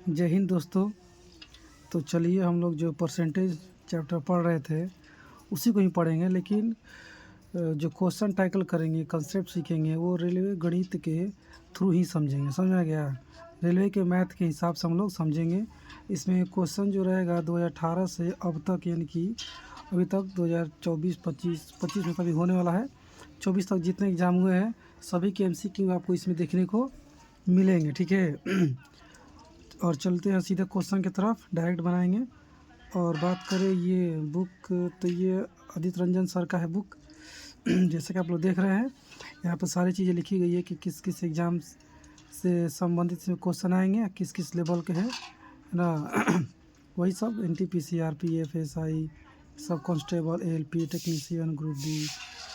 जय हिंद दोस्तों। तो चलिए हम लोग जो परसेंटेज चैप्टर पढ़ रहे थे उसी को ही पढ़ेंगे, लेकिन जो क्वेश्चन टैकल करेंगे, कंसेप्ट सीखेंगे वो रेलवे गणित के थ्रू ही समझेंगे। समझ में आ गया? रेलवे के मैथ के हिसाब से हम लोग समझेंगे। इसमें क्वेश्चन जो रहेगा 2018 से अब तक, यानी कि अभी तक 2024 25 में कभी होने वाला है, 24 तक जितने एग्ज़ाम हुए हैं सभी के MCQ आपको इसमें देखने को मिलेंगे। ठीक है। और चलते हैं सीधे क्वेश्चन की तरफ, डायरेक्ट बनाएंगे। और बात करें ये बुक, तो ये आदित्य रंजन सर का है बुक। जैसे कि आप लोग देख रहे हैं यहाँ पर सारी चीज़ें लिखी गई है कि किस किस एग्ज़ाम से संबंधित क्वेश्चन आएंगे, किस किस लेवल के हैं, है ना। वही सब NTPC RPF SI सब, constable ALP technician group B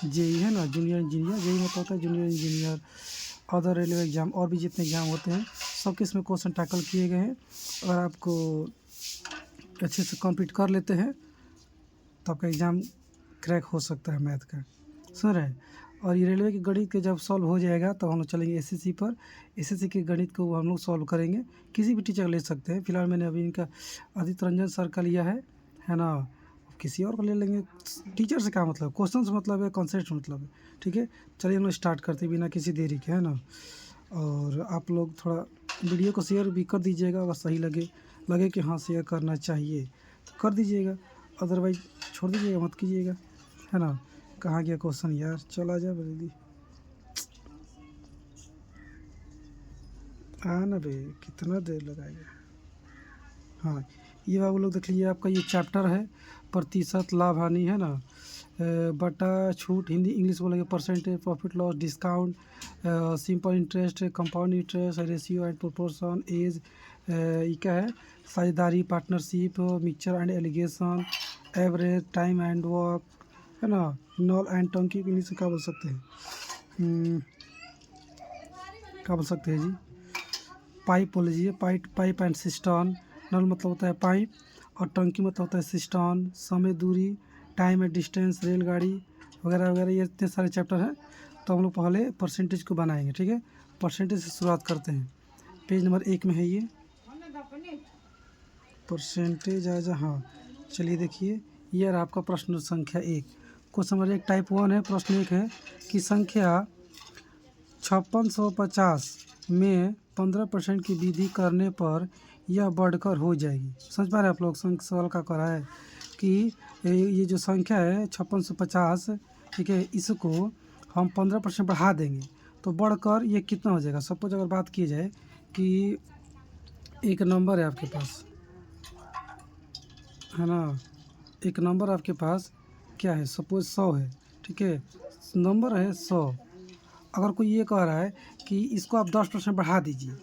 JE, है ना, जूनियर इंजीनियर, JE मतलब होता है junior engineer, other railway exam और भी जितने एग्ज़ाम होते हैं सब के इसमें क्वेश्चन टैकल किए गए हैं। अगर आपको अच्छे से कंप्लीट कर लेते हैं तो आपका एग्ज़ाम क्रैक हो सकता है मैथ का। सुन रहे हैं? और ये रेलवे के गणित के जब सॉल्व हो जाएगा तो हम लोग चलेंगे SSC पर। SSC के गणित को हम लोग सॉल्व करेंगे, किसी भी टीचर ले सकते हैं। फिलहाल मैंने अभी इनका आदित्य रंजन सर का लिया है ना। किसी और को ले लेंगे। टीचर से क्या मतलब, क्वेश्चन से मतलब है, कॉन्सेप्ट से मतलब है। ठीक है, चलिए हम लोग स्टार्ट करते बिना किसी देरी के, है ना। और आप लोग थोड़ा वीडियो को शेयर भी कर दीजिएगा, अगर सही लगे कि हाँ शेयर करना चाहिए तो कर दीजिएगा, अदरवाइज छोड़ दीजिएगा, मत कीजिएगा, है ना। कहाँ गया क्वेश्चन यार, चला जा जल्दी ना बे, कितना देर लगाएगा। हाँ, ये बाबू लोग देख लीजिए, आपका ये चैप्टर है प्रतिशत लाभ हानि, है ना। बटा छूट, हिंदी इंग्लिश बोलेंगे, percentage, profit loss, discount, simple interest, compound interest, ratio and proportion, age, ये क्या है, साझेदारी, partnership, mixture and alligation, average, time and work, है ना। नॉल एंड टंकी इंग्लिश में क्या बोल सकते हैं, क्या बोल सकते हैं जी, पाइप बोल लीजिए, पाइप एंड सिस्टम। नल मतलब होता है पाइप और टंकी मतलब होता है सिस्टम। समय, दूरी, टाइम एंड डिस्टेंस, रेलगाड़ी वगैरह वगैरह, ये इतने सारे चैप्टर हैं। तो हम लोग पहले परसेंटेज को बनाएंगे। ठीक है, परसेंटेज से शुरुआत करते हैं। पेज नंबर 1 में है ये परसेंटेज आजा। हाँ चलिए देखिए, ये रहा आपका प्रश्न संख्या 1। क्वेश्चन नंबर 1 टाइप 1 है। प्रश्न 1 है कि संख्या 5650 में 15% की वृद्धि करने पर यह बढ़कर हो जाएगी। समझ पा रहे हैं आप लोग? सवाल का कर रहा है कि ये जो संख्या है 5650, ठीक है, इसको हम 15% बढ़ा देंगे तो बढ़कर ये कितना हो जाएगा। सपोज अगर बात की जाए कि एक नंबर है आपके पास, है ना, एक नंबर आपके पास क्या है, सपोज 100 है। ठीक है, नंबर है 100। अगर कोई ये कह रहा है कि इसको आप 10% बढ़ा दीजिए,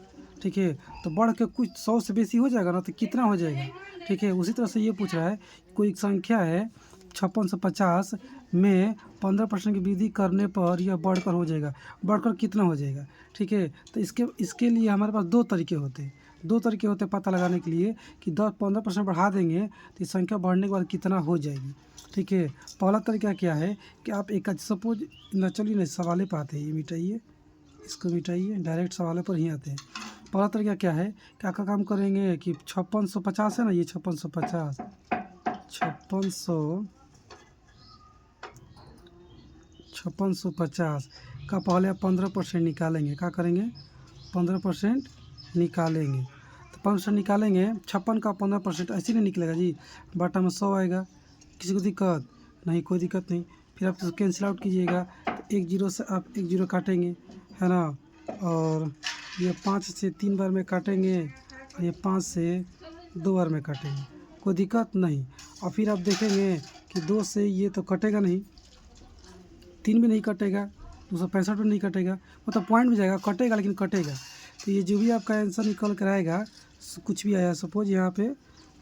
ठीक है, तो बढ़ के कुछ 100 से बेसी हो जाएगा ना, तो कितना हो जाएगा। ठीक है, उसी तरह से ये पूछ रहा है कोई संख्या है 5650 में 15% की वृद्धि करने पर यह बढ़कर हो जाएगा, बढ़कर कितना हो जाएगा। ठीक है, तो इसके लिए हमारे पास दो तरीके होते हैं पता लगाने के लिए कि 10-15% बढ़ा देंगे तो इस संख्या बढ़ने के बाद कितना हो जाएगी। ठीक है, पहला तरीका क्या है कि आप एक सपोज न, चलिए नहीं सवाले पर आते हैं, ये मिटाइए, इसको मिटाइए, डायरेक्ट सवालों पर ही आते हैं। पहला तरीका क्या है, क्या का काम करेंगे कि 5650 है ना, ये 5650 5650 का पहले आप 15% निकालेंगे। क्या करेंगे, 15% निकालेंगे। तो 15% निकालेंगे, 56 का 15% ऐसे नहीं निकलेगा जी, बटा में 100 आएगा। किसी को दिक्कत नहीं, कोई दिक्कत नहीं। फिर आप तो कैंसिल आउट कीजिएगा, तो 1 जीरो से आप 1 जीरो काटेंगे, है ना। और ये 5 से 3 बार में काटेंगे और ये 5 से 2 बार में काटेंगे, कोई दिक्कत नहीं। और फिर आप देखेंगे कि 2 से ये तो कटेगा नहीं, 3 भी नहीं कटेगा, 265 भी नहीं कटेगा, मतलब पॉइंट भी जाएगा, कटेगा लेकिन कटेगा। तो ये जो भी आपका आंसर निकल कर आएगा, कुछ भी आया, सपोज यहाँ पे, है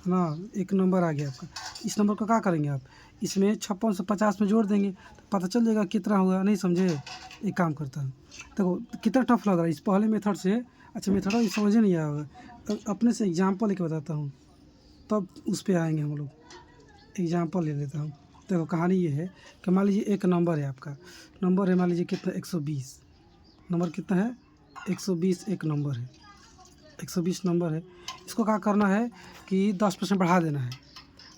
ना, एक नंबर आ गया आपका, इस नंबर को क्या करेंगे आप, इसमें 5650 में जोड़ देंगे तो पता चल जाएगा कितना हुआ। नहीं समझे? एक काम करता हूँ, देखो कितना टफ लग रहा है इस पहले मेथड से। अच्छा मेथड ये समझे नहीं आया होगा, तो अपने से एग्जाम्पल लेके बताता हूँ, तब उस पर आएंगे हम लोग। एग्जाम्पल ले लेता हूँ। देखो कहानी ये है कि मान लीजिए एक नंबर है आपका, नंबर है मान लीजिए कितना, 120। नंबर कितना है, 120 एक नंबर है, 120 नंबर है। इसको क्या करना है कि 10% बढ़ा देना है।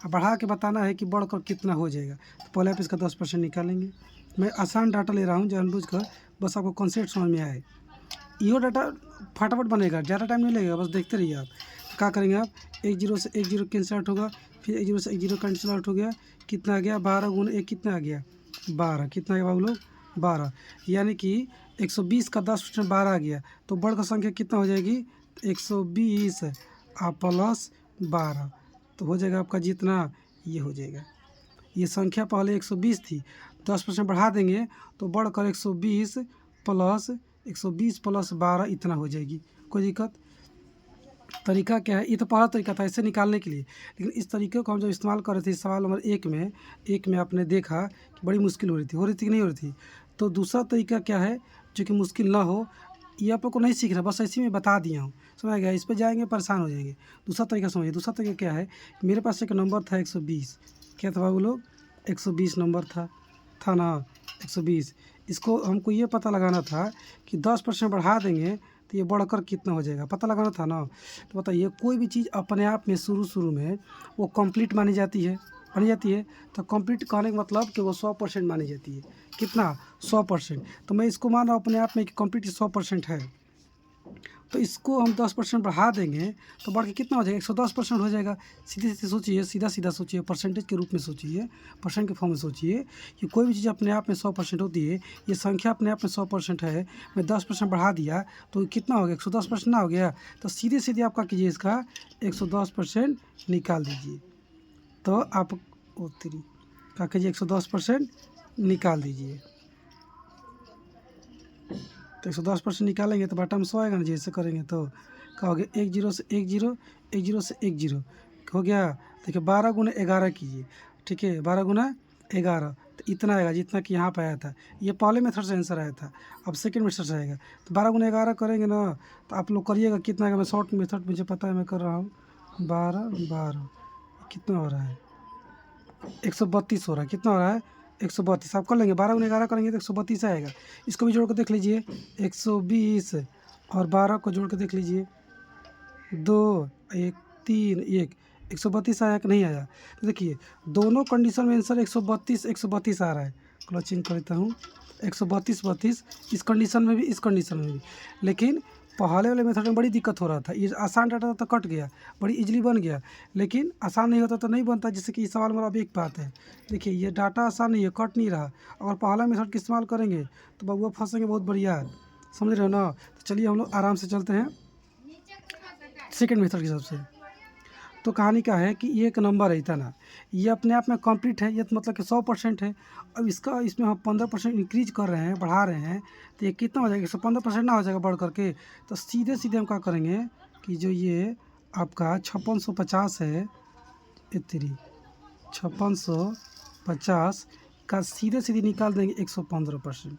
अब बढ़ा के बताना है कि बढ़कर कितना हो जाएगा। तो पहले आप इसका 10% निकालेंगे। मैं आसान डाटा ले रहा हूँ जानबूझकर, बस आपको कॉन्सेप्ट समझ में आए। यो डाटा फटाफट बनेगा, ज़्यादा टाइम नहीं लगेगा, बस देखते रहिए आप। तो क्या करेंगे आप, 1 0 से 1 0 कैंसिल आउट होगा, फिर 1 0 से 1 0 कैंसिल आउट हो गया, कितना आ गया 12 गुना 1 कितना आ गया 12, कितना आ गया बाबू लोग 12, यानी कि 120 का 10% 12 आ गया, तो बढ़कर संख्या कितना हो जाएगी 120 प्लस 12, तो हो जाएगा आपका जितना ये हो जाएगा। ये संख्या पहले 120 थी, 10% बढ़ा देंगे तो बढ़कर 120 प्लस 12 इतना हो जाएगी। कोई दिक्कत? तरीका क्या है, ये तो पहला तरीका था इसे निकालने के लिए, लेकिन इस तरीके को हम जब इस्तेमाल कर रहे थे सवाल नंबर 1 में आपने देखा कि बड़ी मुश्किल हो रही थी कि नहीं हो रही थी। तो दूसरा तरीका क्या है जो कि मुश्किल ना हो, ये आप लोग को नहीं सीख रहा, बस ऐसे में बता दिया हूँ, समझ गया। इस पर जाएंगे परेशान हो जाएंगे। दूसरा तरीका समझिए। दूसरा तरीका क्या है, मेरे पास एक नंबर था 120, क्या था बाबू लोग 120 नंबर था ना 120। इसको हमको ये पता लगाना था कि 10% बढ़ा देंगे तो ये बढ़कर कितना हो जाएगा, पता लगाना था ना। तो बताइए, कोई भी चीज़ अपने आप में शुरू में वो कंप्लीट मानी जाती है, तो कंप्लीट कहने का मतलब कि वो 100% मानी जाती है। कितना 100%। तो मैं इसको मान रहा हूँ अपने आप में कि कंप्लीट 100% है, तो इसको हम 10% बढ़ा देंगे तो बढ़ के कितना हो जाएगा 110% हो जाएगा। सीधे सीधे सोचिए, सीधा सोचिए, परसेंटेज के रूप में सोचिए, परसेंट के फॉर्म में सोचिए कि कोई भी चीज़ अपने आप में 100% होती है। ये संख्या अपने आप में 100% है, मैं 10% बढ़ा दिया तो कितना हो गया 110% ना हो गया। तो सीधे सीधे आप क्या कीजिए, इसका 110% निकाल दीजिए। तो आप क्या कीजिए 110% निकाल दीजिए। तो 110% निकालेंगे तो बटा में 100 आएगा ना, जैसे करेंगे तो क्या हो गया 1 0 से 1 0 1 0 से 1 0 हो गया। देखिए 12 गुना 11 कीजिए, ठीक है 12 गुना 11 तो इतना आएगा जितना कि यहाँ पे आया था। ये पहले मेथड से आंसर आया था, अब सेकंड मेथड से आएगा। तो 12 गुना 11 करेंगे ना, तो आप लोग करिएगा कितना आएगा। मैं शॉर्ट मेथड मुझे पता है, मैं कर रहा हूँ 12 कितना हो रहा है 132 हो रहा है। कितना हो रहा है 132। आप कर लेंगे 12 गुना 11 करेंगे तो 132 आएगा। इसको भी जोड़ कर देख लीजिए 120 और 12 को जोड़ कर देख लीजिए 2 1 3 1 132 आया कि नहीं आया। तो देखिए दोनों कंडीशन में आंसर 132 आ रहा है। क्लचिंग कर देता हूँ 132 इस कंडीशन में भी, इस कंडीशन में भी। लेकिन पहले वाले मेथड में बड़ी दिक्कत हो रहा था। ये आसान डाटा तो कट गया, बड़ी इजीली बन गया, लेकिन आसान नहीं होता तो नहीं बनता। जैसे कि इस सवाल में अब एक बात है, देखिए ये डाटा आसान नहीं है, कट नहीं रहा। अगर पहला मेथड का इस्तेमाल करेंगे तो बबुआ फंसेंगे बहुत बढ़िया, समझ रहे हो ना। तो चलिए हम लोग आराम से चलते हैं सेकेंड मेथड के हिसाब से। तो कहानी क्या है कि ये एक नंबर है इतना, ये अपने आप में कंप्लीट है, ये तो मतलब कि 100% है। अब इसमें हम 15% इंक्रीज कर रहे हैं, बढ़ा रहे हैं, तो ये कितना हो जाएगा 115% ना हो जाएगा बढ़ करके। तो सीधे सीधे हम क्या करेंगे कि जो ये आपका 5650 है, इतनी 5650 का सीधे सीधे निकाल देंगे 115%।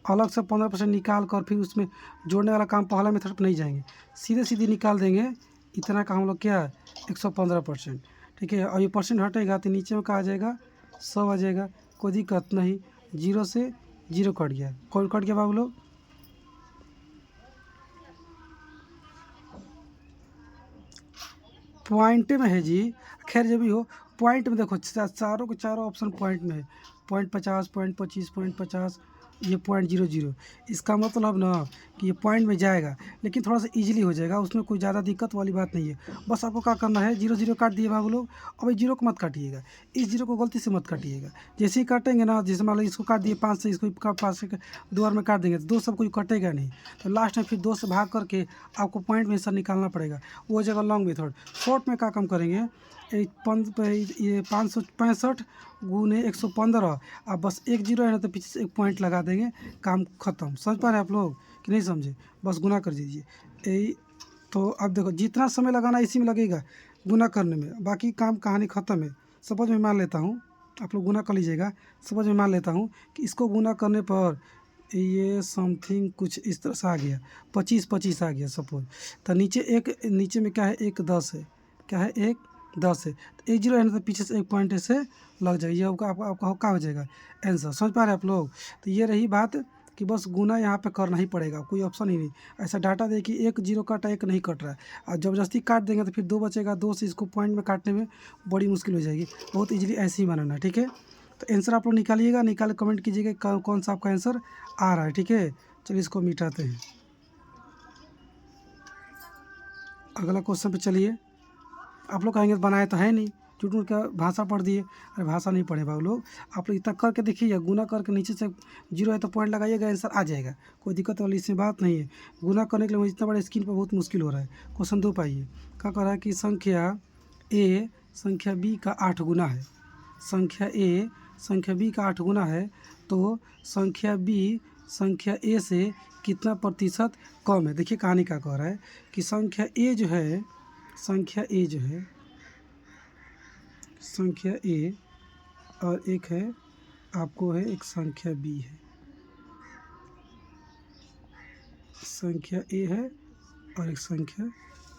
अलग से 15% निकाल कर फिर उसमें जोड़ने वाला काम पहला मेथड पर नहीं जाएंगे, सीधे सीधे निकाल देंगे इतना का हम लोग क्या 115%, ठीक है। और ये परसेंट हटेगा तो नीचे में कहा आ जाएगा 100 आ जाएगा, कोई दिक्कत नहीं। 0 से 0 कट गया, कौन कट गया बाबू लोग पॉइंट में है जी। खैर जब भी हो पॉइंट में देखो, चारों के चारों ऑप्शन पॉइंट में है, 0.50 0.25 0.50, ये 0.00। इसका मतलब ना कि ये पॉइंट में जाएगा, लेकिन थोड़ा सा इजीली हो जाएगा, उसमें कोई ज़्यादा दिक्कत वाली बात नहीं है। बस आपको क्या करना है 0 0 काट दिए बाबू लोग। अब इस 0 को मत काटिएगा, इस 0 को गलती से मत काटिएगा। जैसे ही काटेंगे ना, जैसे मान लो इसको काट दिए 5 से, इसको 5 से 2 बार में काट देंगे तो 2 सब कोई कटेगा नहीं। तो लास्ट में फिर 2 से भाग करके आपको पॉइंट में आंसर निकालना पड़ेगा, वो हो जाएगा लॉन्ग मेथड। शॉर्ट में क्या काम करेंगे, ये 565 गुने 115, अब बस 1 0 है ना तो पीछे से 1 पॉइंट लगा देंगे, काम खत्म। समझ पा रहे हैं आप लोग कि नहीं समझे, बस गुना कर दीजिए यही। तो अब देखो जितना समय लगाना इसी में लगेगा गुना करने में, बाकी काम कहानी ख़त्म है। सपोज मैं मान लेता हूँ, आप लोग गुना कर लीजिएगा। सपोज मैं मान लेता हूँ कि इसको गुना करने पर ये समथिंग कुछ इस तरह से आ गया 25 आ गया सपोज। तो नीचे में क्या है 1 10 है, क्या है 1 10 है। तो 1 0 है ना तो पीछे से 1 पॉइंट ऐसे लग जाएगा, ये आपका क्या हो जाएगा आंसर। समझ पा रहे हैं आप लोग। तो ये रही बात कि बस गुना यहाँ पे करना ही पड़ेगा, कोई ऑप्शन ही नहीं। ऐसा डाटा दे कि एक जीरो काटा एक नहीं कट रहा है, और ज़बरदस्ती काट देंगे तो फिर दो बचेगा, दो से इसको पॉइंट में काटने में बड़ी मुश्किल हो जाएगी। बहुत ईजिली ऐसे ही बनाना है, ठीक है। तो आंसर आप लोग निकालिएगा, निकाल कमेंट कीजिएगा कौन सा आपका आंसर आ रहा है, ठीक है। चलिए इसको मिटाते हैं, अगला क्वेश्चन पे चलिए। आप लोग कहेंगे बनाए तो है नहीं, झूठ मूठ का भाषा पढ़ दिए। अरे भाषा नहीं पढ़े भाई लोग, आप लोग इतना करके देखिए, गुना करके नीचे से जीरो है तो पॉइंट लगाइएगा, आंसर आ जाएगा, कोई दिक्कत वाली इसमें बात नहीं है। गुना करने के लिए मुझे इतना बड़ा स्क्रीन पर बहुत मुश्किल हो रहा है। क्वेश्चन 2 पाइए, क्या कह रहा है कि संख्या ए संख्या बी का 8 गुना है। संख्या ए संख्या बी का 8 गुना है, तो संख्या बी संख्या ए से कितना प्रतिशत कम है। देखिए कहानी क्या कह रहा है कि संख्या ए जो है, संख्या ए जो है, संख्या ए और एक है आपको है एक संख्या बी है, संख्या ए है और एक संख्या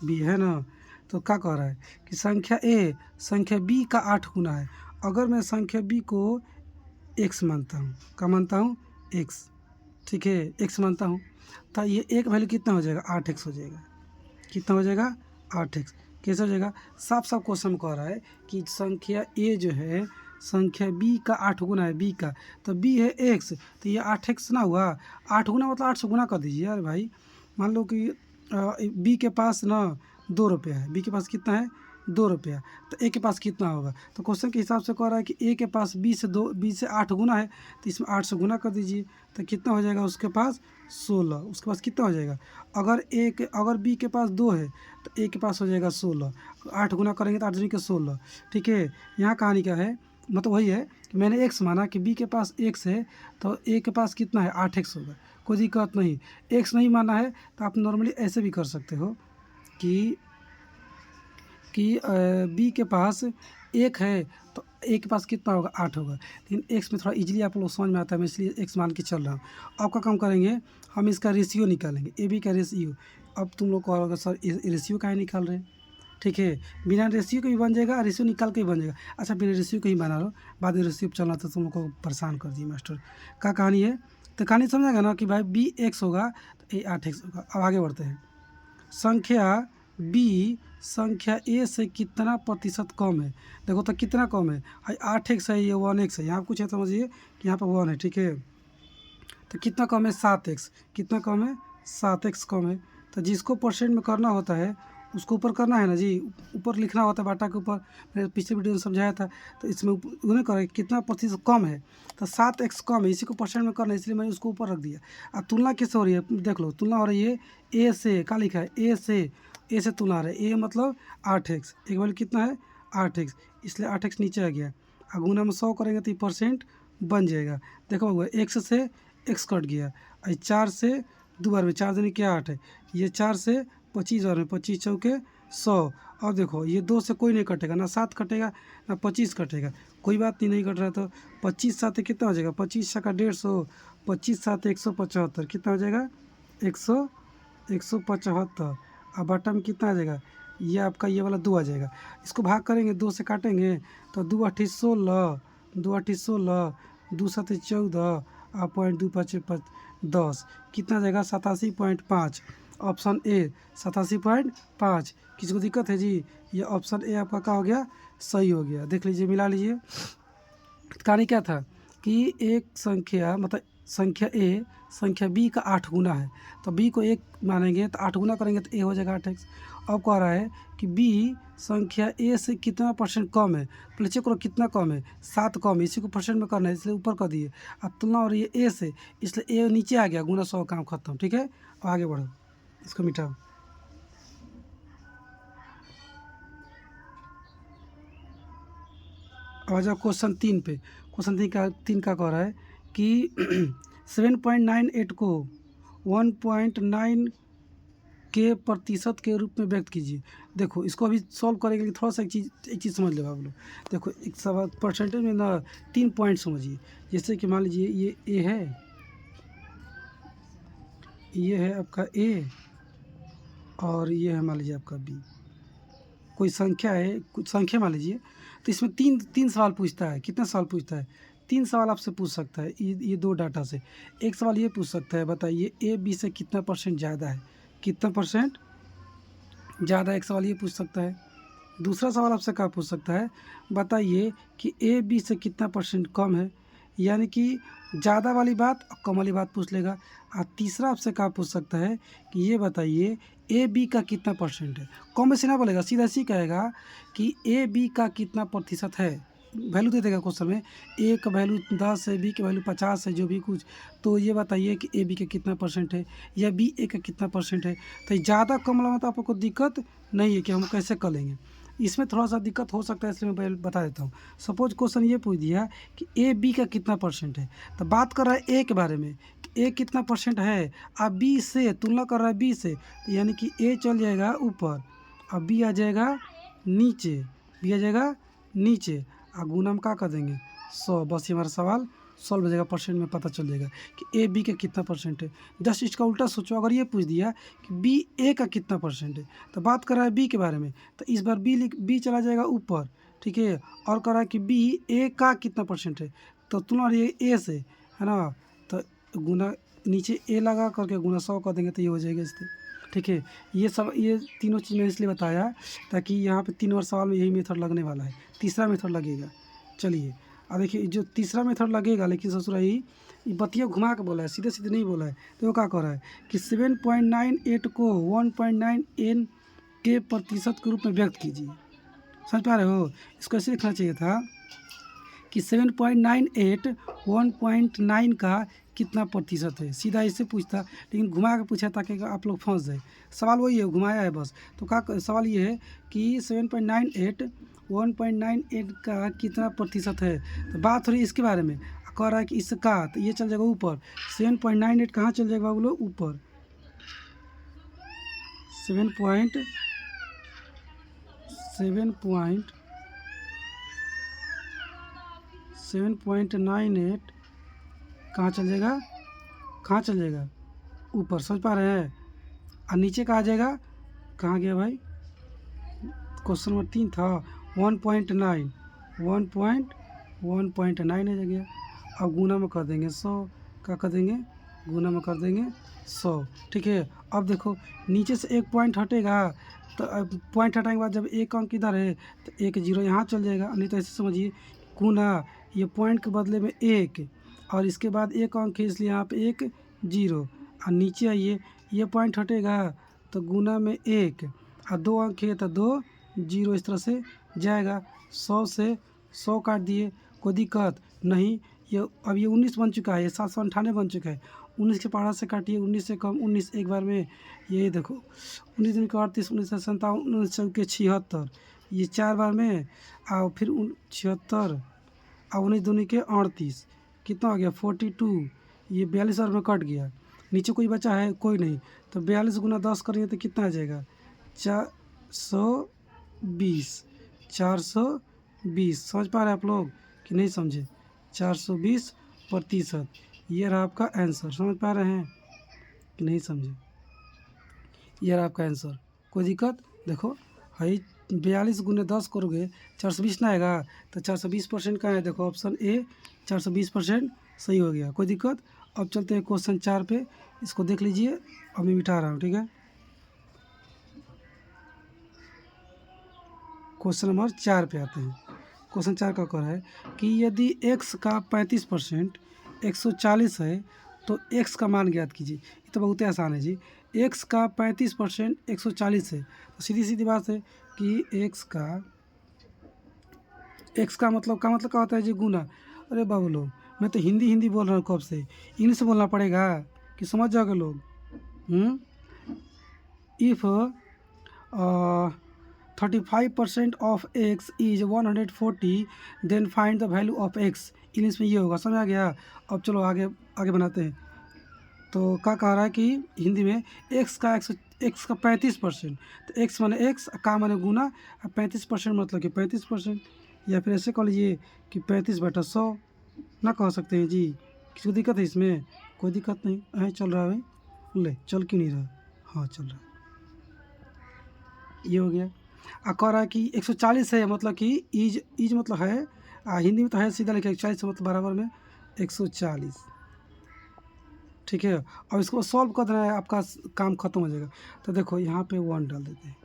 बी है ना। तो क्या कह रहा है कि संख्या ए संख्या बी का 8 गुना है। अगर मैं संख्या बी को एक्स मानता हूँ, क्या मानता हूँ, एक्स, ठीक है, एक्स मानता हूँ, तो ये एक वैल्यू कितना हो जाएगा, 8x हो जाएगा। कितना हो जाएगा, 8x। कैसे हो जाएगा, साफ साफ क्वेश्चन कह रहा है कि संख्या ए जो है संख्या बी का 8 गुना है, बी का, तो बी है x, तो ये 8x ना हुआ। 8 गुना मतलब 8 से गुना कर दीजिए। अरे भाई मान लो कि बी के पास ना 2 रुपया है, बी के पास कितना है, 2 रुपया, तो ए के पास कितना होगा। तो क्वेश्चन के हिसाब से कह रहा है कि ए के पास बी से 8 गुना है, तो इसमें 8 से गुना कर दीजिए, तो कितना हो जाएगा उसके पास 16। उसके पास कितना हो जाएगा, अगर बी के पास 2 है तो ए के पास हो जाएगा 16। 8 गुना करेंगे तो 8 दूनी के 16, ठीक है। यहाँ कहानी क्या है, मतलब वही है कि मैंने एक्स माना कि बी के पास एक्स है, तो ए के पास कितना है, 8x होगा, कोई दिक्कत नहीं। एक्स नहीं माना है तो आप नॉर्मली ऐसे भी कर सकते हो कि बी के पास एक है तो ए के पास कितना होगा, 8 होगा। लेकिन एक्स में थोड़ा इजीली आप लोग समझ में आता है, मैं इसलिए एक्स मान के चल रहा हूँ। आपका काम करेंगे, हम इसका रेशियो निकालेंगे, ए बी का रेशियो। अब तुम लोग कहोगे सर रेशियो काहे निकाल रहे हैं, ठीक है, बिना रेशियो के भी बन जाएगा, रेशियो निकाल के भी बन जाएगा। अच्छा बिना रेशियो के ही बना लो, बाद में रेशियो चलना तो तुम लोग को परेशान कर दिए मास्टर। क्या कहानी है, तो कहानी समझेगा ना कि भाई बी एक्स होगा तो ए 8x होगा। अब आगे बढ़ते हैं, संख्या बी संख्या ए से कितना प्रतिशत कम है। देखो तो कितना कम है, 8x है, ये 1x है, यहाँ कुछ है समझिए कि यहाँ पर 1 है, ठीक है। तो कितना कम है, 7x। कितना कम है, 7x कम है। तो जिसको परसेंट में करना होता है उसको ऊपर करना है ना जी, ऊपर लिखना होता है बाटा के ऊपर, मैंने पिछले वीडियो में समझाया था। तो इसमें उन्हें करें कितना प्रतिशत कम है, तो 7x कम है, इसी को परसेंट में करना है, इसलिए मैंने उसको ऊपर रख दिया। अब तुलना किससे हो रही है, देख लो तुलना हो रही है ए से, क्या लिखा है, ए से तुलना रहे, ए मतलब 8x, एक वैल्यू कितना है 8x, इसलिए 8x नीचे आ गया। अब गुना में 100 करेंगे तो ये परसेंट बन जाएगा। देखो हुआ x से x कट गया, 4 से 2 बार में 4 दूनी क्या 8 है, ये 4 से 25 बार में 25 चौके 100। और देखो ये 2 से कोई नहीं कटेगा, ना 7 कटेगा ना 25 कटेगा, कोई बात नहीं कट रहा। तो 25 साथ कितना हो जाएगा, 25 का 150, 25 साथ 175, कितना हो जाएगा 175। अब बटन में कितना आ जाएगा, ये आपका ये वाला 2 आ जाएगा। इसको भाग करेंगे, 2 से काटेंगे तो 2 8 16, 2 8 16, 2 7 14, और 0.2 10, कितना जाएगा 87.5। Option A 87.5। किसी को दिक्कत है जी, ये ऑप्शन ए आपका क्या हो गया, सही हो गया। देख लीजिए, मिला लीजिए। कहानी क्या था कि एक संख्या मतलब संख्या ए संख्या बी का 8 गुना है, तो बी को 1 मानेंगे तो 8 गुना करेंगे तो ए हो जाएगा 8x। अब कह रहा है कि बी संख्या ए से कितना परसेंट कम है, पहले चेक करो कितना कम है, 7 कम है, इसी को परसेंट में करना है इसलिए ऊपर कर दिए। अब तुलना हो रही है ए से, इसलिए ए नीचे आ गया, गुना 100 काम खत्म, ठीक है। अब आगे बढ़ो, इसको मिटाओ। अब आ जाओ क्वेश्चन 3 पे। क्वेश्चन 3 का कह रहा है कि 7.98 को 1.9 के प्रतिशत के रूप में व्यक्त कीजिए। देखो इसको अभी सॉल्व करने के लिए थोड़ा सा एक चीज़ समझ लो आप लोग। देखो एक सवाल परसेंटेज में ना 3 पॉइंट समझिए। जैसे कि मान लीजिए ये ए है, ये है आपका ए, और ये है मान लीजिए आपका बी। कोई संख्या है, कुछ संख्या मान लीजिए, तो इसमें तीन सवाल पूछता है। कितना सवाल पूछता है, 3 सवाल आपसे पूछ सकता है ये 2 डाटा से। एक सवाल ये पूछ सकता है, बताइए ए बी से कितना % ज़्यादा है, कितना % ज़्यादा, एक सवाल ये पूछ सकता है। दूसरा सवाल आपसे क्या पूछ सकता है, बताइए कि ए बी से कितना % कम है, यानी कि ज़्यादा वाली बात और कम वाली बात पूछ लेगा। और तीसरा आपसे क्या पूछ सकता है कि ये बताइए ए बी का कितना % है। कम में से ना बोलेगा, सीधा सी कहेगा कि ए बी का कितना प्रतिशत है, वैल्यू दे देगा क्वेश्चन में। ए का वैल्यू 10 है, बी की वैल्यू 50 है, जो भी कुछ। तो ये बताइए कि ए बी का कितना % है या बी ए का कितना % है। तो ज़्यादा कम वाला तो आपको दिक्कत नहीं है कि हम कैसे कर लेंगे। इसमें थोड़ा सा दिक्कत हो सकता है, इसलिए मैं बता देता हूँ। सपोज क्वेश्चन ये पूछ दिया कि ए बी का कितना % है, तो बात कर रहा है ए के बारे में, ए कितना % है, अब बी से तुलना कर रहा है बी से, तो यानी कि ए चल जाएगा ऊपर और बी आ जाएगा नीचे, बी आ जाएगा नीचे, और गुना हम क्या कर देंगे 100। बस ये हमारा सवाल सॉल्व हो जाएगा, % में पता चल जाएगा कि ए बी का कितना % है। जस्ट इसका उल्टा सोचो, अगर ये पूछ दिया कि बी ए का कितना % है, तो बात कर रहा है बी के बारे में, तो इस बार बी चला जाएगा ऊपर, ठीक है, और कह रहा है कि बी ए का कितना % है, तो तुलना रही है ए से, है ना, तो गुना नीचे ए लगा करके गुना 100 कर देंगे तो ये हो जाएगा इससे, ठीक है। ये तीनों चीज़ मैंने इसलिए बताया ताकि यहाँ पे 3 बार सवाल में यही मेथड लगने वाला है, तीसरा मेथड लगेगा। चलिए अब देखिए, जो तीसरा मेथड लगेगा, लेकिन ससुरा ये बतिया घुमा के बोला है, सीधे सीधे नहीं बोला है। तो वो क्या कह रहा है कि 7.98 को 1.9n के प्रतिशत के रूप में व्यक्त कीजिए। समझ पा रहे हो, इसको ऐसे लिखना चाहिए था कि 7.98 1.9 का कितना प्रतिशत है, सीधा इससे पूछता, लेकिन घुमा के पूछा ताकि आप लोग फंस जाए। सवाल वही है, घुमाया है बस। तो क्या सवाल ये है कि 7.98 1.98 का कितना प्रतिशत है, तो बात हो रही है इसके बारे में। कह रहा है कि इसका, तो ये चल जाएगा ऊपर, 7.98 कहाँ चल जाएगा बाबू लोग, ऊपर 7.98 कहाँ चल जाएगा, कहाँ चल जाएगा ऊपर, समझ पा रहे हैं। और नीचे कहाँ आ जाएगा, कहाँ गया भाई, क्वेश्चन नंबर 3 था 1.9 1.9 आ गया। अब गुना में कर देंगे 100, क्या कर देंगे, गुना में कर देंगे 100, ठीक है। अब देखो नीचे से एक पॉइंट हटेगा, तो अब पॉइंट हटाने के बाद जब एक अंक इधर है तो एक 0 यहाँ चल जाएगा, नहीं तो ऐसे समझिए गुना, ये पॉइंट के बदले में एक, और इसके बाद एक अंक है इसलिए यहाँ पे एक 0, और नीचे आइए ये पॉइंट हटेगा तो गुना में 1, और 2 अंक है तो 2 0, इस तरह से जाएगा। 100 से 100 काट दिए, कोई दिक्कत नहीं। ये अब ये 19 बन चुका है, ये 798 बन चुका है। 19 के पहाड़ा से काटिए, 19 से कम 19 एक बार में, ये देखो 19 दूनी के 38, 19 से 57, 19 चौके 76, ये 4 बार में, और फिर 76, और 19 दूनी के 38, कितना हो गया 42, ये 42 बार में कट गया। नीचे कोई बचा है, कोई नहीं, तो 42 गुना 10 करेंगे तो कितना आ जाएगा 420। समझ पा रहे हैं आप लोग कि नहीं समझे, 420%, ये रहा आपका आंसर। समझ पा रहे हैं कि नहीं समझे, ये रहा आपका आंसर। कोई दिक्कत, देखो भाई 42 गुने 10 करोगे 420 ना आएगा, तो 420% का है, देखो ऑप्शन ए 420% सही हो गया। कोई दिक्कत। अब चलते हैं क्वेश्चन 4 पे, इसको देख लीजिए, अब मैं मिटा रहा हूँ, ठीक है। क्वेश्चन नंबर 4 पे आते हैं। क्वेश्चन 4 का कह रहा है कि यदि x का 35% 140 है तो x का मान ज्ञात कीजिए। ये तो बहुत ही आसान है जी। x का 35% 140 है, तो सीधी सीधी बात है कि x का मतलब क्या होता है जी, गुना। अरे बाबू लोग, मैं तो हिंदी बोल रहा हूँ कब से, इंग्लिश बोलना पड़ेगा कि समझ जाओगे लोग। If 35% of x is 140 then find the value of x। English में ये होगा, समझ आ गया। अब चलो आगे बनाते हैं। तो क्या कह रहा है कि हिंदी में x का 35%, तो x माने x, का माने गुना, 35% मतलब कि 35%, या फिर ऐसे कह लीजिए कि 35/100 ना कह सकते हैं जी। किसी को दिक्कत है इसमें, कोई दिक्कत नहीं है, चल रहा है भाई, ले चल क्यों नहीं रहा, हाँ चल रहा है। ये हो गया। कह रहा है कि 140 है, मतलब कि इज मतलब है हिंदी में तो है सीधा लिखा 41 मतलब बराबर में 140। ठीक है, अब इसको सॉल्व कर देना है, आपका काम खत्म हो जाएगा। तो देखो यहाँ पे 1 डाल देते हैं,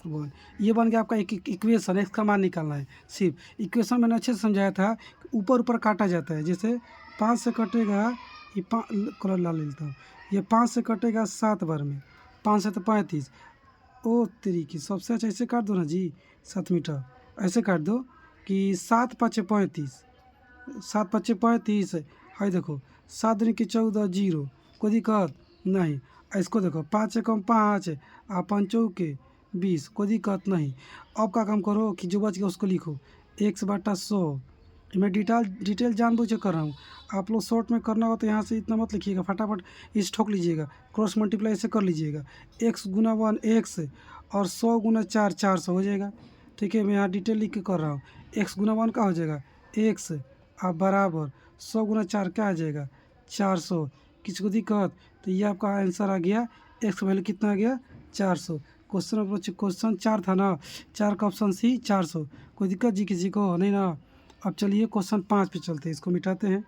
1। ये बन गया आपका एक इक्वेशन, एक्स का मान निकालना है। सिर्फ इक्वेशन मैंने अच्छे से समझाया था, ऊपर ऊपर काटा जाता है। जैसे 5 से कटेगा, ये कलर ला लेता हूँ, ये 5 से कटेगा 7 बार में, 5 से तो 35। ओ तेरी की, सबसे अच्छा ऐसे काट दो ना जी, 7 मीटर ऐसे काट दो कि 7 5 35, 7 5 35। हाई देखो 7 दूनी की 14, 0, कोई दिक्कत नहीं। इसको देखो 5 एकम 5 आ 5 चौके 20, कोई दिक्कत नहीं। अब का काम करो कि जो बच गया उसको लिखो, 1/100। मैं डिटेल जानबूझ के कर रहा हूँ, आप लोग शॉर्ट में करना हो तो यहाँ से इतना मत लिखिएगा, फटाफट इस ठोक लीजिएगा, क्रॉस मल्टीप्लाई ऐसे कर लीजिएगा। x गुना 1 x और 100 गुना 4 400 हो जाएगा। ठीक है, मैं यहाँ डिटेल लिख के कर रहा हूँ। x गुना 1 का हो जाएगा x, आप बराबर 100 गुना 4 क्या आ जाएगा 400। किसी को दिक्कत? तो ये आपका आंसर आ गया, x का वैल्यू कितना आ गया 400। क्वेश्चन 4 था ना, 4 का ऑप्शन सी 400। कोई दिक्कत जी किसी को नहीं ना? अब चलिए क्वेश्चन 5 पे चलते हैं, इसको मिटाते हैं।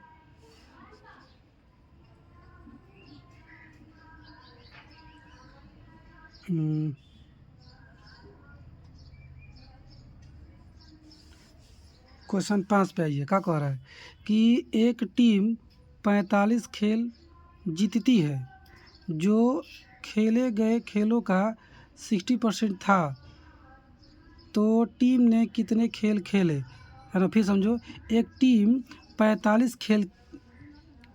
क्वेश्चन 5 पे आइए, क्या कह रहा है कि एक टीम 45 खेल जीतती है, जो खेले गए खेलों का 60% था, तो टीम ने कितने खेल खेले? है ना, फिर समझो, एक टीम 45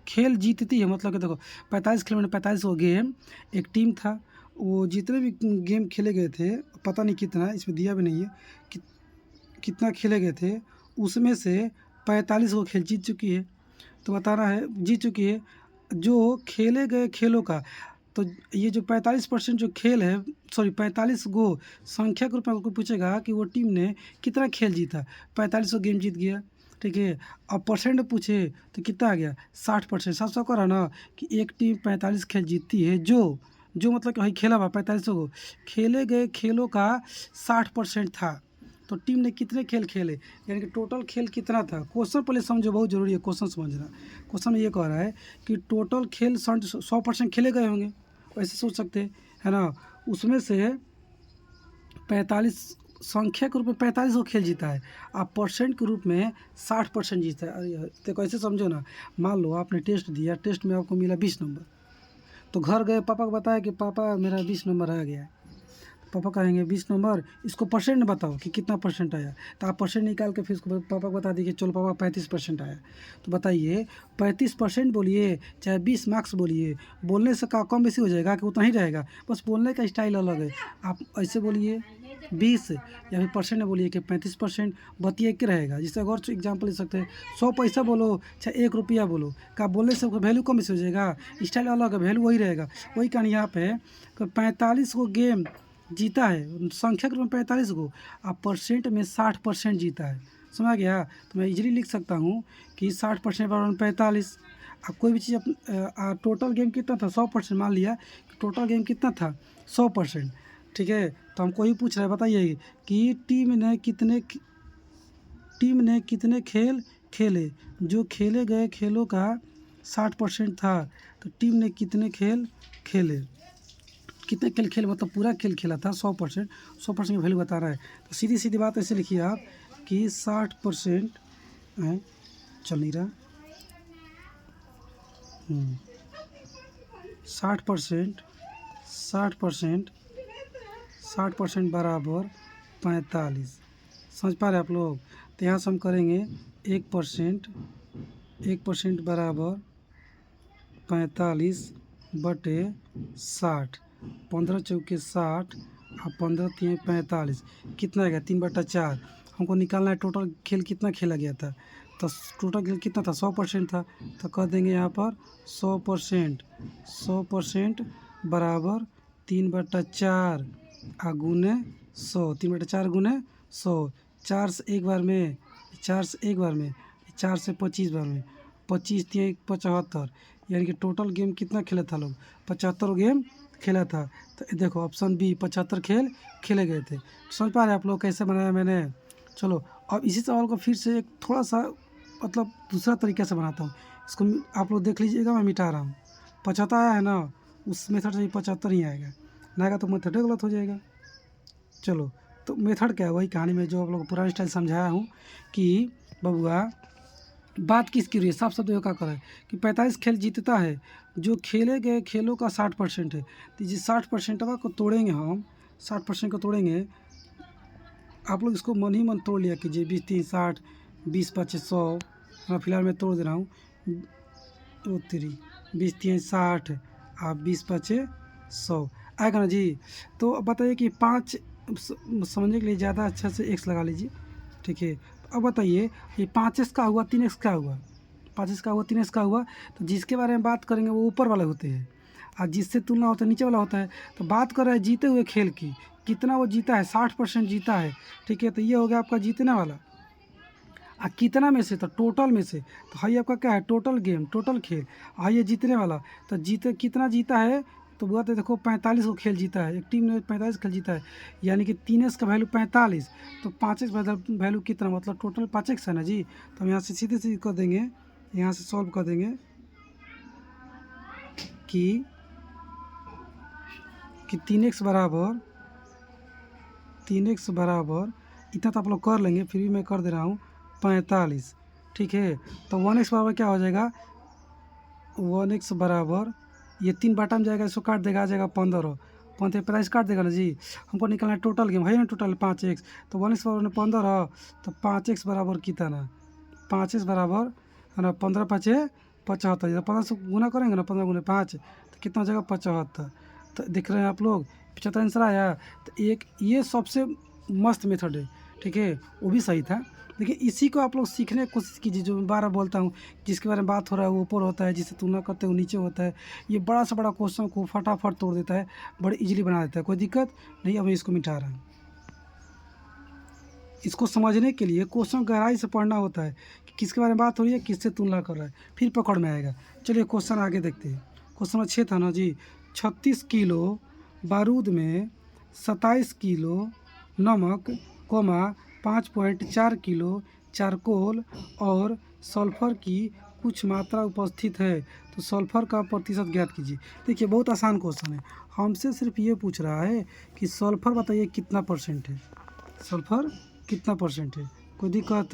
खेल जीतती है, मतलब कि देखो 45 खेल मैंने 45 को गेम, एक टीम था, वो जितने भी गेम खेले गए थे, पता नहीं कितना, इसमें दिया भी नहीं है कि कितना खेले गए थे, उसमें से 45 को खेल जीत चुकी है। तो बताना है जीत चुकी है जो खेले गए खेलों का। तो ये जो 45% जो खेल है, सॉरी 45 गो संख्या के रूप में आपको पूछेगा कि वो टीम ने कितना खेल जीता, 45 गेम जीत गया। ठीक है, अब परसेंट पूछे तो कितना आ गया 60%। साफ साफ करा ना कि एक टीम 45 खेल जीतती है, जो मतलब कि भाई खेला हुआ 45 को, खेले गए खेलों का 60% था, तो टीम ने कितने खेल खेले, यानी कि टोटल खेल कितना था। क्वेश्चन पहले समझो, बहुत ज़रूरी है क्वेश्चन समझना। क्वेश्चन में ये कह रहा है कि टोटल खेल 100% खेले गए होंगे, वैसे सोच सकते हैं, है ना। उसमें से 45 संख्या के रूप में 45 को खेल जीता है, आप परसेंट के रूप में 60% जीता है। अरे तो कैसे समझो ना, मान लो आपने टेस्ट दिया, टेस्ट में आपको मिला 20 नंबर, तो घर गए पापा को बताया कि पापा मेरा 20 नंबर आ गया है। पापा कहेंगे 20 नंबर, इसको परसेंट बताओ कि कितना परसेंट आया। तो आप परसेंट निकाल के फिर उसको पापा को बता दीजिए, चलो पापा 35% आया। तो बताइए 35% बोलिए चाहे 20 मार्क्स बोलिए, बोलने से कम बेसी हो जाएगा कि उतना ही रहेगा, बस बोलने का स्टाइल अलग है। आप ऐसे बोलिए 20 या फिर परसेंट में बोलिए कि 35%, बतिए के रहेगा। जिससे और एग्जाम्पल ले सकते हैं, 100 पैसा बोलो चाहे 1 रुपया बोलो, का बोलने से वैल्यू कम बेसी हो जाएगा, स्टाइल अलग है, वैल्यू वही रहेगा। वही कहानी यहाँ पे 45 को गेम जीता है, संख्या के रूप में 45 को, आप परसेंट में 60% जीता है। समझ गया? तो मैं इजीली लिख सकता हूँ कि 60% बराबर में 45। अब कोई भी चीज़ टोटल गेम कितना था 100%, मान लिया कि टोटल गेम कितना था 100%। ठीक है, तो हमको ही पूछ रहा है, बताइए कि टीम ने कितने खेल खेले, जो खेले गए खेलों का 60% था, तो टीम ने कितने खेल खेले, कितने खेल खेले मतलब पूरा खेल खेला था 100%, 100% की वैल्यू बता रहा है। तो सीधी सीधी बात ऐसे लिखिए आप कि 60% है, चल नहीं रहा, 60% 60% बराबर 45। समझ पा रहे आप लोग? तो यहाँ से हम करेंगे 1% बराबर 45/60, 15 चौके 60 और 15 3 45, कितना आएगा 3/4। हमको निकालना है टोटल खेल कितना खेला गया था, तो टोटल खेल कितना था 100% था, तो कर देंगे यहाँ पर 100% बराबर 3/4 गुने 100, 3/4 गुने 100, 4 से एक बार में, 4 से 25 बार में, 25 3 75, यानी कि टोटल गेम कितना खेला था लोग 75 गेम खेला था। तो देखो ऑप्शन बी 75 खेल खेले गए थे। समझ पा रहे आप लोग कैसे बनाया मैंने? चलो अब इसी सवाल को फिर से एक थोड़ा सा मतलब दूसरा तरीके से बनाता हूँ। इसको आप लोग देख लीजिएगा, मैं मिटा रहा हूँ। 75 आया है ना, उस मेथड से भी 75 ही आएगा, ना आएगा तो मेथड गलत हो जाएगा। चलो, तो मेथड क्या है, वही कहानी में जो आप लोग को पूरा स्टाइल समझाया हूँ कि बबुआ बात किसकी रही है, साफ शब्दों में क्या करें कि 45 खेल जीतता है, जो खेले गए खेलों का 60% है। तो जिस 60% को तोड़ेंगे हम, 60% को तोड़ेंगे, आप लोग इसको मन ही मन तोड़ लिया कीजिए। 20 3 60, 20 5 100, मैं फिलहाल मैं तोड़ दे रहा हूँ। 20 3 60, आप 20 5 100 आएगा ना जी। तो अब बताइए कि 5 समझने के लिए ज़्यादा अच्छा से x लगा लीजिए, ठीक है। अब बताइए ये 5x का हुआ, 3x का हुआ, 5x का हुआ, 3x का हुआ, तो जिसके बारे में बात करेंगे वो ऊपर वाले होते हैं, और जिससे तुलना होता है नीचे वाला होता है। तो बात कर रहे हैं जीते हुए खेल की, कितना वो जीता है, 60% जीता है, ठीक है। तो ये हो गया आपका जीतने वाला। कितना में से, तो टोटल में से, तो हाई आपका क्या है, टोटल गेम, टोटल खेल। ये जीतने वाला, तो जीते कितना जीता है, तो बात है देखो 45 को खेल जीता है, एक टीम ने 45 खेल जीता है, यानी कि 3x का वैल्यू 45, तो 5x वैल्यू कितना, मतलब टोटल 5x है ना जी। तो हम यहाँ से सीधे सीधे कर देंगे, यहाँ से सॉल्व कर देंगे कि 3x बराबर इतना तो आप लोग कर लेंगे, फिर भी मैं कर दे रहा हूँ 45, ठीक है। तो 1x बराबर क्या हो जाएगा, 1x बराबर ये 3 बाटा में जाएगा, इसको काट देगा, आ जाएगा 15, 45 काट देगा ना जी। हमको निकालना है टोटल गेम, है ना, टोटल 5x, तो 1x बराबर 15, तो 5x बराबर कितना, 5x बराबर है ना 15 5 75, 15 से गुना करेंगे ना, 15 गुना 5, तो कितना हो जाएगा 75। तो देख रहे हैं आप लोग 75 आंसर आया। तो एक ये सबसे मस्त मेथड है, ठीक है, वो भी सही था। देखिए इसी को आप लोग सीखने की कोशिश कीजिए, जो मैं बार बोलता हूँ, जिसके बारे में बात हो रहा है वो ऊपर होता है, जिससे तुलना करते हैं वो नीचे होता है। ये बड़ा से बड़ा क्वेश्चन को फटाफट तोड़ देता है, बड़ी इजीली बना देता है, कोई दिक्कत नहीं। अब मैं इसको मिटा रहा हूँ। इसको समझने के लिए क्वेश्चन गहराई से पढ़ना होता है कि किसके बारे में बात हो रही है, किससे तुलना कर रहा है, फिर पकड़ में आएगा। चलिए क्वेश्चन आगे देखते हैं। क्वेश्चन नंबर 6 था ना जी, 36 किलो बारूद में 27 किलो नमक, 5.4 किलो चारकोल और सल्फर की कुछ मात्रा उपस्थित है, तो सल्फर का प्रतिशत ज्ञात कीजिए। देखिए बहुत आसान क्वेश्चन है, हमसे सिर्फ ये पूछ रहा है कि सल्फर बताइए कितना परसेंट है, सल्फर कितना परसेंट है, कोई दिक्कत